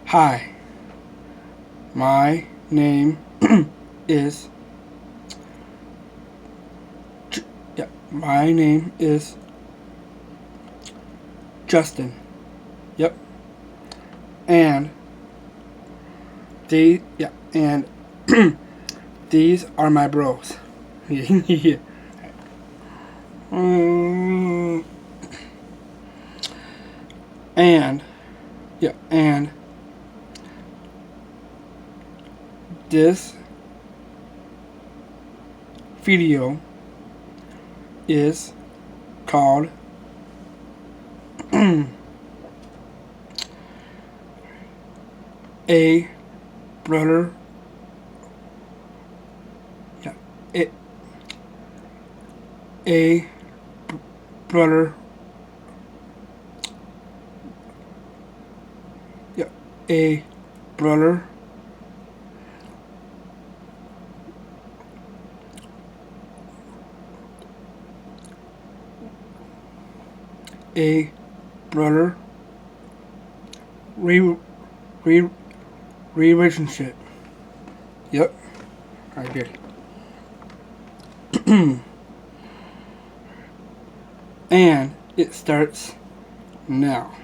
Hi, my name is yeah, my name is Justin. Yep. And and these are my bros. Yeah. Mm, and and this video is called a brother yeah, a, a brother yeah, a brother a brother re, re, relationship. Yep, I did. And it starts now.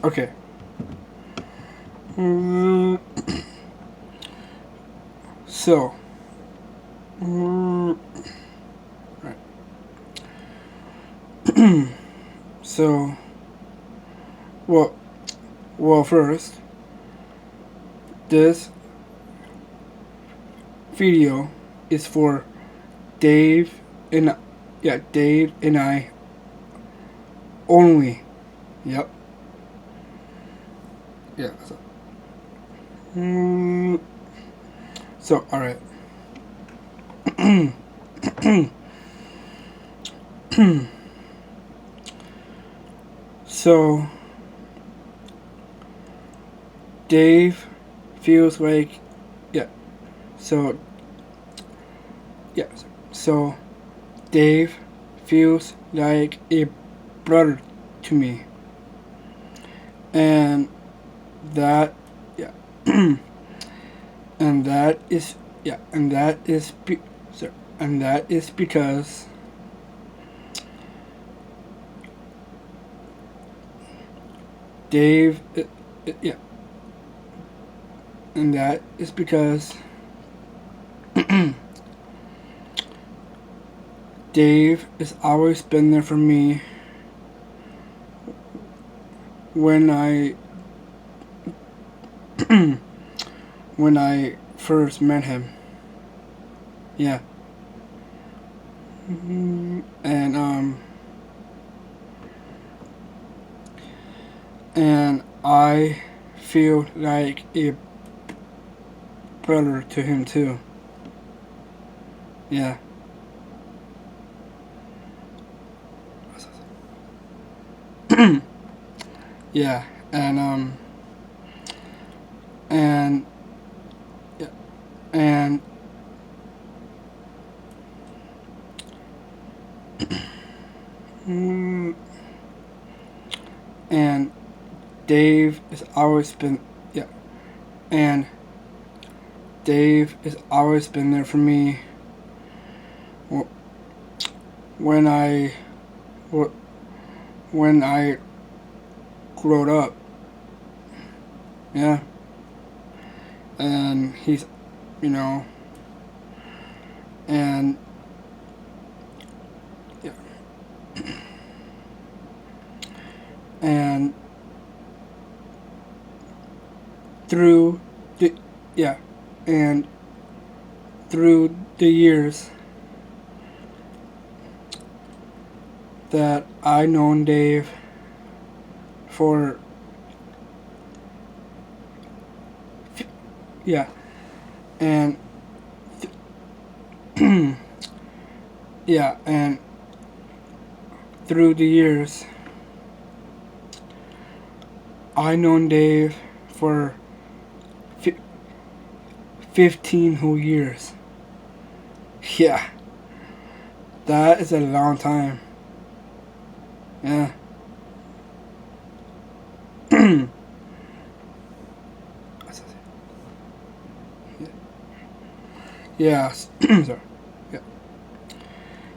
Okay. Mm, So, mm, right. So, well, first, this video is for Dave and Dave and I only. Yep. Yeah. Mm, all right. So, Dave feels like yeah. So yeah. So Dave feels like a brother to me, and that yeah, and that is and that is because Dave yeah, and that is because Dave has always been there for me when I when I first met him. Yeah. And and I feel like a brother to him too. Yeah. Yeah. And yeah, and mm, and Dave has always been yeah, and Dave has always been there for me when when I growed up. Yeah. And he's you know and yeah, and through the yeah, and through the years that I known Dave for yeah, and yeah, and through the years I known Dave for 15 whole years. Yeah, that is a long time. Yeah. Yeah. Sorry. Yeah.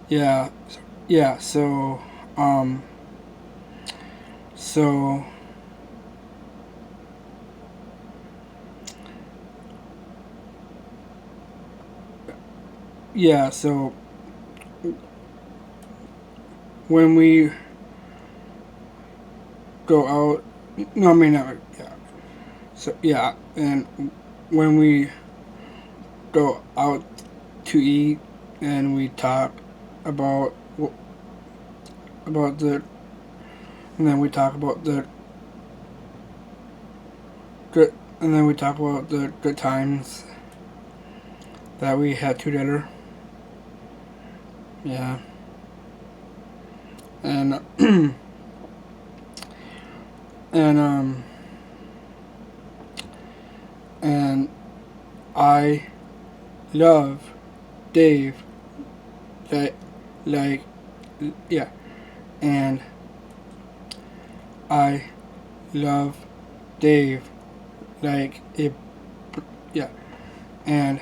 Yeah. Yeah. Um. So. Yeah. So when we go out, no, I mean, yeah. So yeah, and when we go out to eat and we talk about about the and then we talk about the good and then we talk about the good times that we had together. Yeah, and and and I love Dave like like yeah, and I love Dave like it yeah, and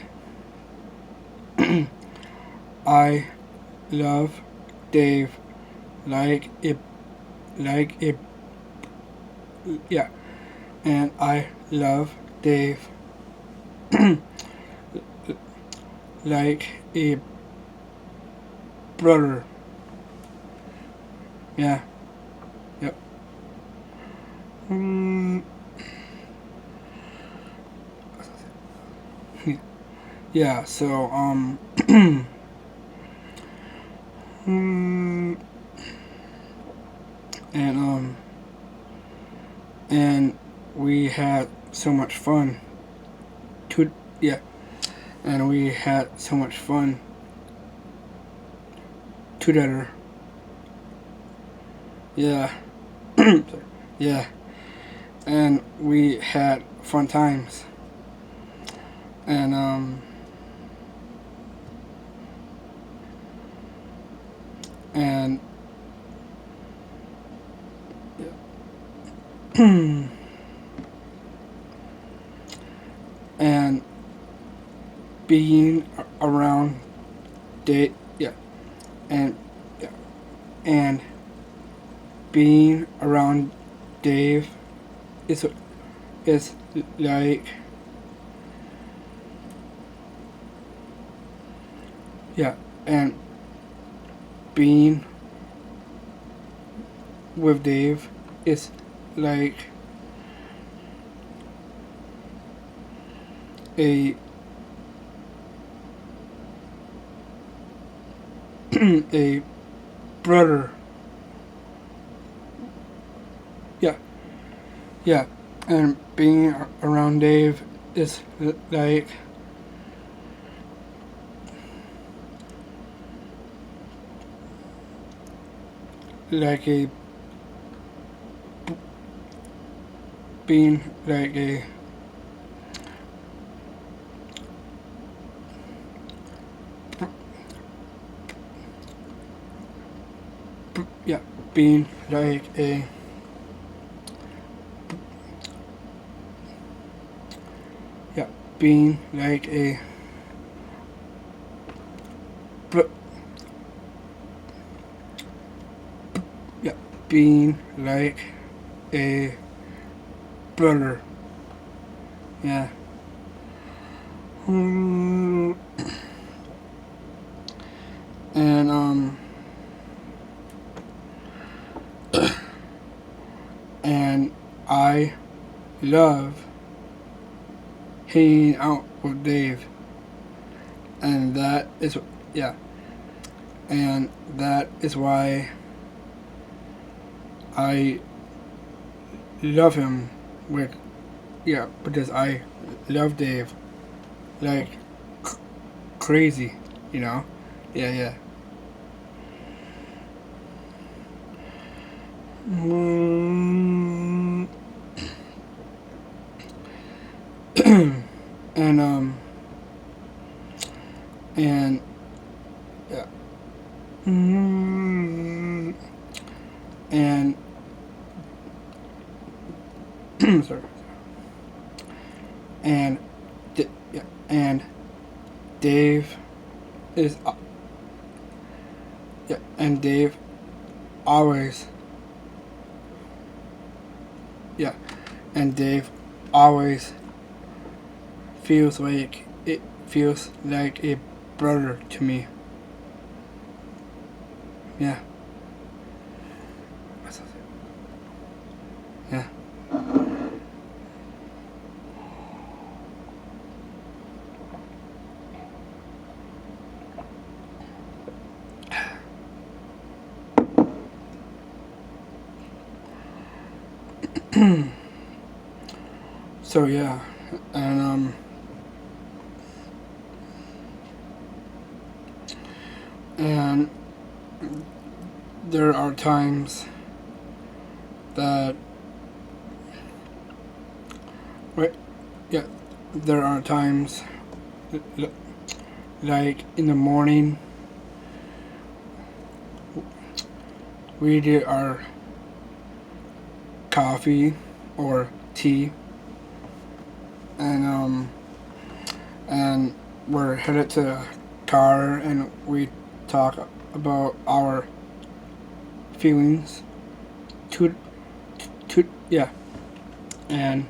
I love Dave like it yeah, and I love Dave like a brother. Yeah. Yep. Mm, yeah. So mm, and and we had so much fun. To yeah, and we had so much fun together. Yeah. Sorry. Yeah, and we had fun times. And and and being around Dave, yeah, and yeah, and being around Dave is is like yeah, and being with Dave is like a a brother. Yeah, yeah, and being around Dave is like a being like a yeah, being like a yeah, being like a yeah, being like a brother. Yeah. Mm, and and I love hanging out with Dave, and that is yeah, and that is why I love him with yeah, because I love Dave like crazy, you know. Yeah, yeah. Mm, and and yeah. Mm, and sorry. And yeah, and Dave is yeah, and Dave always yeah, and Dave always feels like a brother to me. Yeah. Yeah. So yeah, and and there are times that right yeah there are times like in the morning we did our coffee or tea and and we're headed to the car and we talk about our feelings to yeah and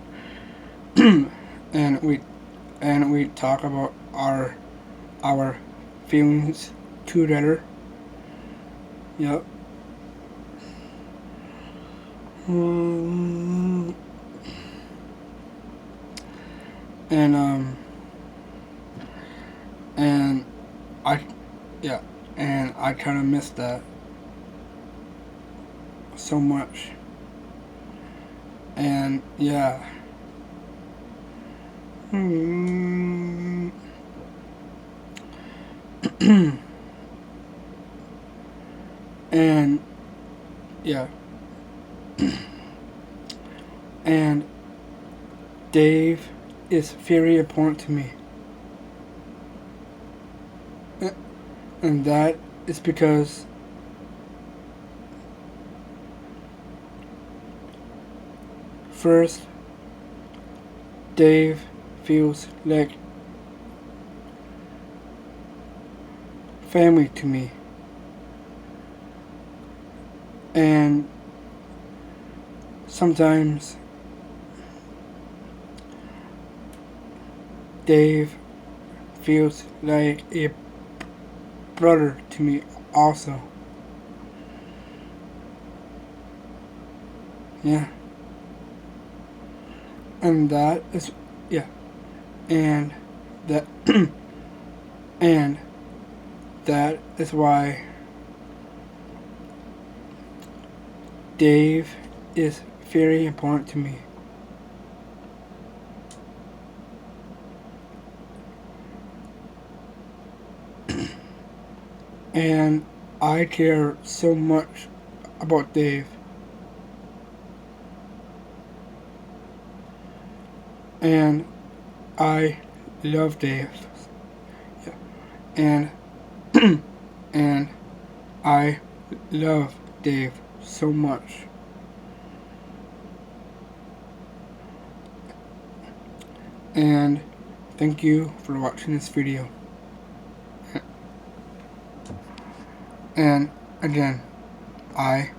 and we talk about our feelings together. Yep. Mm, and and I yeah and I kind of miss that so much. And yeah. Mm, and yeah. And Dave is very important to me. And that is because first, Dave feels like family to me. And sometimes Dave feels like a brother to me also. Yeah. And that is yeah. And that and that is why Dave is very important to me. And I care so much about Dave. And I love Dave. Yeah. And and I love Dave so much. And thank you for watching this video. And again, I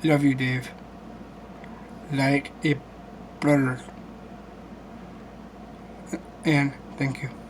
love you, Dave. Like a brother. And thank you.